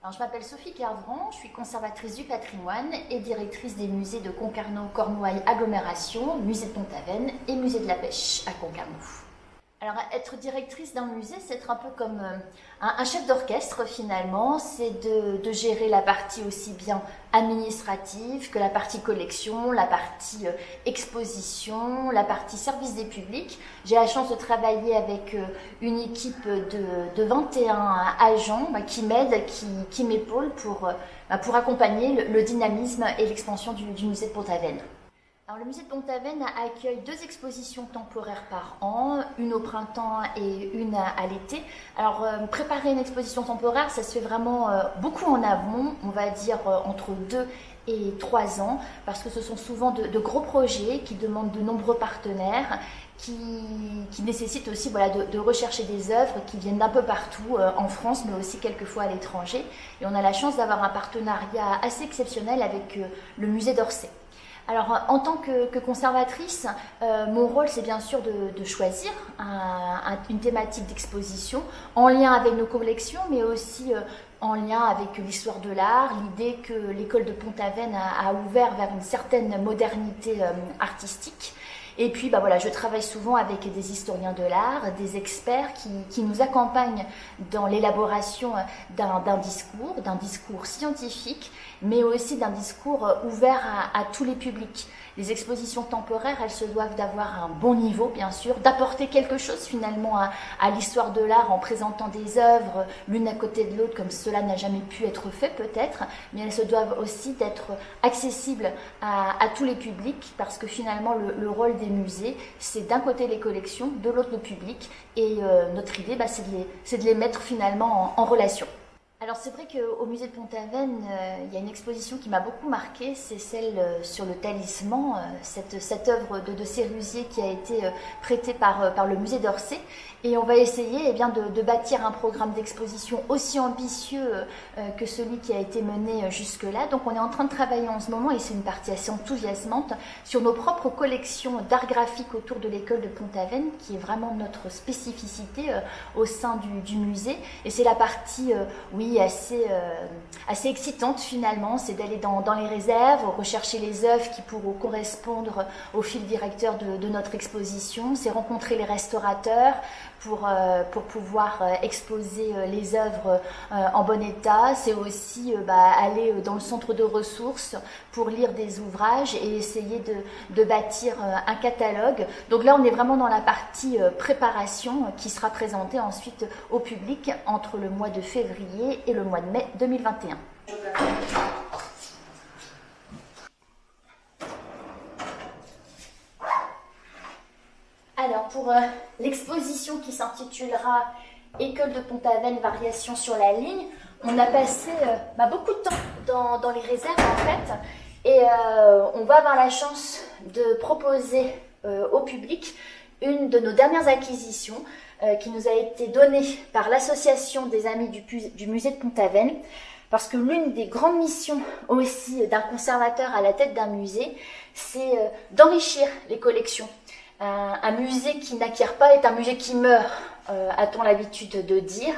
Alors, je m'appelle Sophie Kervran, je suis conservatrice du patrimoine et directrice des musées de Concarneau, Cornouailles, Agglomération, musée de Pont-Aven et musée de la pêche à Concarneau. Alors, être directrice d'un musée, c'est être un peu comme un chef d'orchestre finalement, c'est de gérer la partie aussi bien administrative que la partie collection, la partie exposition, la partie service des publics. J'ai la chance de travailler avec une équipe de 21 agents qui m'aident, qui m'épaulent pour accompagner le dynamisme et l'expansion du musée de Pont-Aven. Alors, le musée de Pont-Aven accueille 2 expositions temporaires par an, une au printemps et une à l'été. Alors, préparer une exposition temporaire, ça se fait vraiment beaucoup en amont, on va dire entre 2 et 3 ans, parce que ce sont souvent de gros projets qui demandent de nombreux partenaires, qui nécessitent aussi de rechercher des œuvres qui viennent d'un peu partout en France, mais aussi quelquefois à l'étranger. Et on a la chance d'avoir un partenariat assez exceptionnel avec le musée d'Orsay. Alors, en tant que conservatrice, mon rôle, c'est bien sûr de choisir une thématique d'exposition en lien avec nos collections, mais aussi en lien avec l'histoire de l'art, l'idée que l'école de Pont-Aven a ouvert vers une certaine modernité artistique. Et puis, je travaille souvent avec des historiens de l'art, des experts qui nous accompagnent dans l'élaboration d'un discours scientifique, mais aussi d'un discours ouvert à tous les publics. Les expositions temporaires, elles se doivent d'avoir un bon niveau, bien sûr, d'apporter quelque chose finalement à l'histoire de l'art en présentant des œuvres l'une à côté de l'autre, comme cela n'a jamais pu être fait peut-être, mais elles se doivent aussi d'être accessibles à tous les publics, parce que finalement le rôle des musées, c'est d'un côté les collections, de l'autre le public, et notre idée, c'est de les mettre finalement en relation. Alors, c'est vrai qu'au musée de Pont-Aven, il y a une exposition qui m'a beaucoup marquée, c'est celle sur le talisman, cette œuvre de Sérusier qui a été prêtée par le musée d'Orsay. Et on va essayer de bâtir un programme d'exposition aussi ambitieux que celui qui a été mené jusque-là. Donc, on est en train de travailler en ce moment, et c'est une partie assez enthousiasmante, sur nos propres collections d'art graphique autour de l'école de Pont-Aven, qui est vraiment notre spécificité au sein du musée. Et c'est la partie, assez excitante finalement, c'est d'aller dans les réserves, rechercher les œuvres qui pourront correspondre au fil directeur de notre exposition, c'est rencontrer les restaurateurs pour pouvoir exposer les œuvres en bon état, c'est aussi aller dans le centre de ressources pour lire des ouvrages et essayer de bâtir un catalogue. Donc là, on est vraiment dans la partie préparation qui sera présentée ensuite au public entre le mois de février et le mois de mai 2021. Alors, pour l'exposition qui s'intitulera École de Pont-Aven, variations sur la ligne, on a passé beaucoup de temps dans les réserves en fait, et on va avoir la chance de proposer au public une de nos dernières acquisitions qui nous a été donnée par l'association des Amis du musée de Pont-Aven, parce que l'une des grandes missions aussi d'un conservateur à la tête d'un musée, c'est d'enrichir les collections. Un musée qui n'acquiert pas est un musée qui meurt, a-t-on l'habitude de dire.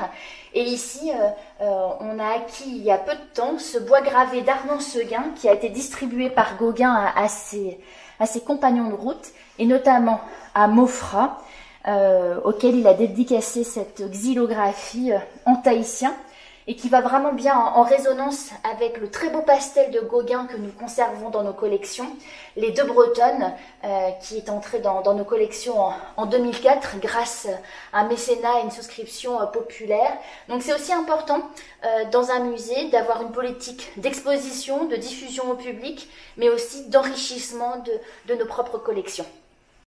Et ici, on a acquis il y a peu de temps ce bois gravé d'Armand Seguin qui a été distribué par Gauguin à ses compagnons de route, et notamment à Maufra, auquel il a dédicacé cette xylographie en tahitien, et qui va vraiment bien en résonance avec le très beau pastel de Gauguin que nous conservons dans nos collections, Les Deux Bretonnes, qui est entré dans nos collections en 2004 grâce à un mécénat et une souscription populaire. Donc c'est aussi important dans un musée d'avoir une politique d'exposition, de diffusion au public, mais aussi d'enrichissement de nos propres collections.